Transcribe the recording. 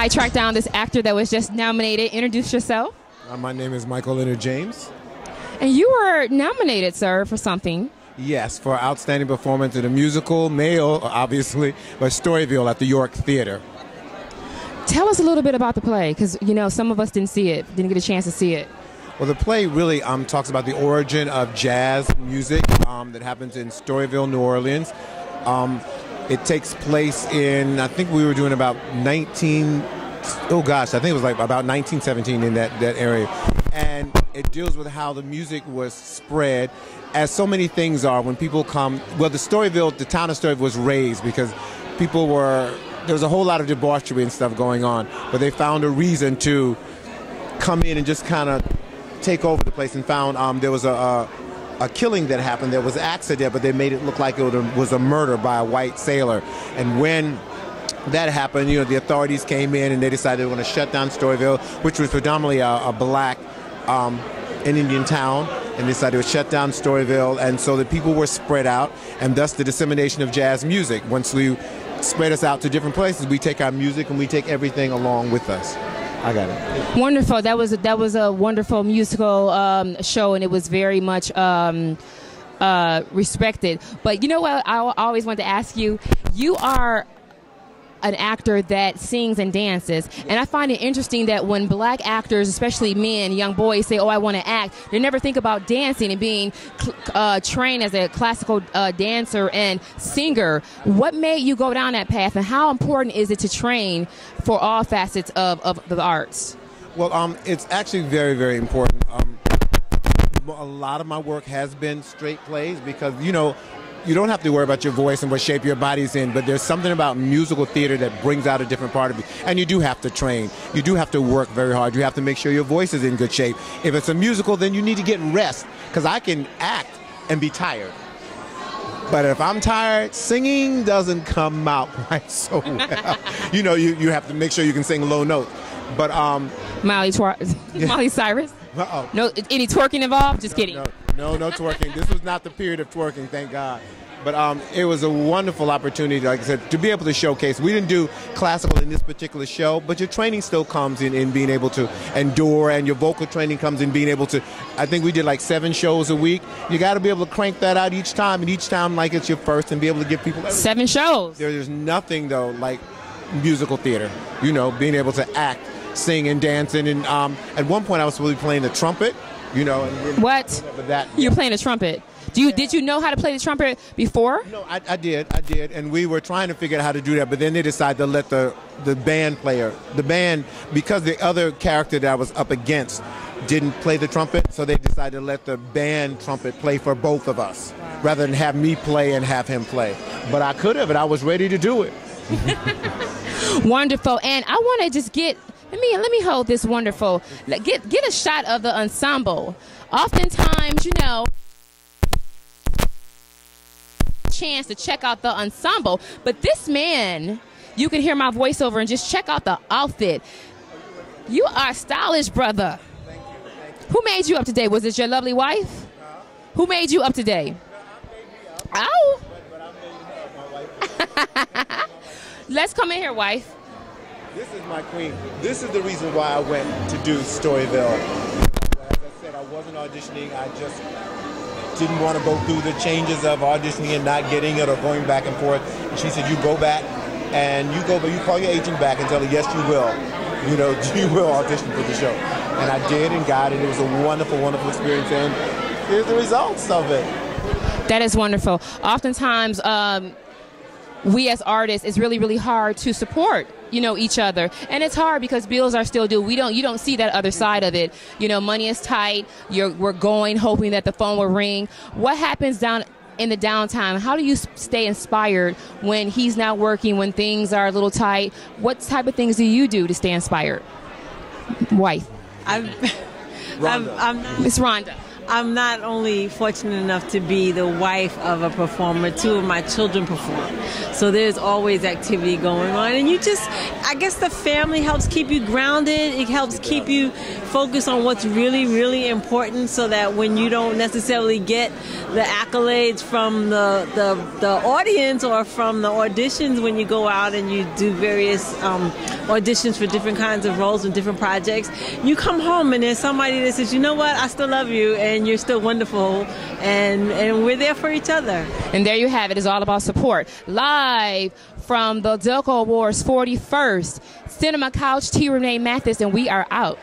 I tracked down this actor that was just nominated. Introduce yourself. My name is Micheal Leonard James. And you were nominated, sir, for something. Yes, for outstanding performance in a musical, male, obviously, but Storyville at the York Theater. Tell us a little bit about the play, because, you know, some of us didn't see it, didn't get a chance to see it. Well, the play really talks about the origin of jazz music that happens in Storyville, New Orleans. It takes place in, I think we were doing about I think it was like about 1917 in that area. And it deals with how the music was spread, as so many things are when people come. Well, the town of Storyville was raised because there was a whole lot of debauchery and stuff going on, but they found a reason to come in and just kind of take over the place, and found there was a killing that happened. There was an accident, but they made it look like it was a murder by a white sailor. And when that happened, you know, the authorities came in and they decided they were going to shut down Storyville, which was predominantly a black and Indian town, and they decided to shut down Storyville, and so the people were spread out, and thus the dissemination of jazz music. Once we spread us out to different places, we take our music and we take everything along with us. I got it. Wonderful. That was a wonderful musical show, and it was very much respected. But you know what? I always wanted to ask you. You are an actor that sings and dances, and I find it interesting that when black actors, especially men, young boys, say, "Oh, I want to act," they never think about dancing and being trained as a classical dancer and singer. What made you go down that path, and how important is it to train for all facets of the arts? Well, it's actually very, very important. A lot of my work has been straight plays because, you know, you don't have to worry about your voice and what shape your body's in, but there's something about musical theater that brings out a different part of you. And you do have to train. You do have to work very hard. You have to make sure your voice is in good shape. If it's a musical, then you need to get rest, because I can act and be tired. But if I'm tired, singing doesn't come out quite so well. You know, you have to make sure you can sing low notes. But Miley Cyrus? Uh-oh. No, any twerking involved? Just kidding. No twerking. This was not the period of twerking, thank God. But it was a wonderful opportunity, like I said, to be able to showcase. We didn't do classical in this particular show, but your training still comes in being able to endure, and your vocal training comes in being able to. I think we did like 7 shows a week. You got to be able to crank that out each time, and each time like it's your first, and be able to give people everything. 7 shows. There's nothing, though, like musical theater. You know, being able to act, sing, and dance. And at one point, I was supposed to be playing the trumpet. You know, what? You're playing the trumpet. Did you know how to play the trumpet before? No, I did, and we were trying to figure out how to do that, but then they decided to let the band player, because the other character that I was up against didn't play the trumpet, so they decided to let the band trumpet play for both of us, rather than have me play and have him play. But I could have, and I was ready to do it. Wonderful, and I want to just get. Let me hold this wonderful. Get a shot of the ensemble. Oftentimes, you know, chance to check out the ensemble, but this man, you can hear my voiceover and just check out the outfit. You are stylish, brother. Thank you. Who made you up today? Was it your lovely wife? Who made you up today? Oh. Let's come in here, wife. This is my queen. This is the reason why I went to do Storyville. As I said, I wasn't auditioning. I just didn't want to go through the changes of auditioning and not getting it or going back and forth. And she said, you go back and you call your agent back and tell her, yes, you will. You know, you will audition for the show. And I did and got it. It was a wonderful, wonderful experience. And here's the results of it. That is wonderful. Oftentimes, we as artists, it's really, really hard to support, you know, each other. And it's hard because bills are still due. You don't see that other side of it. You know, money is tight. We're going, hoping that the phone will ring. What happens down in the downtime? How do you stay inspired when he's not working, when things are a little tight? What type of things do you do to stay inspired? Wife. Miss Rhonda. I'm not only fortunate enough to be the wife of a performer, 2 of my children perform. So there's always activity going on. And you just, I guess the family helps keep you grounded. It helps keep you focused on what's really, really important, so that when you don't necessarily get the accolades from the audience or from the auditions, when you go out and you do various auditions for different kinds of roles and different projects, you come home and there's somebody that says, you know what, I still love you and you're still wonderful, and we're there for each other. And there you have it. It's all about support. Live from the Audelco Awards 41st Cinema Couch, T. Renee Mathis, and we are out.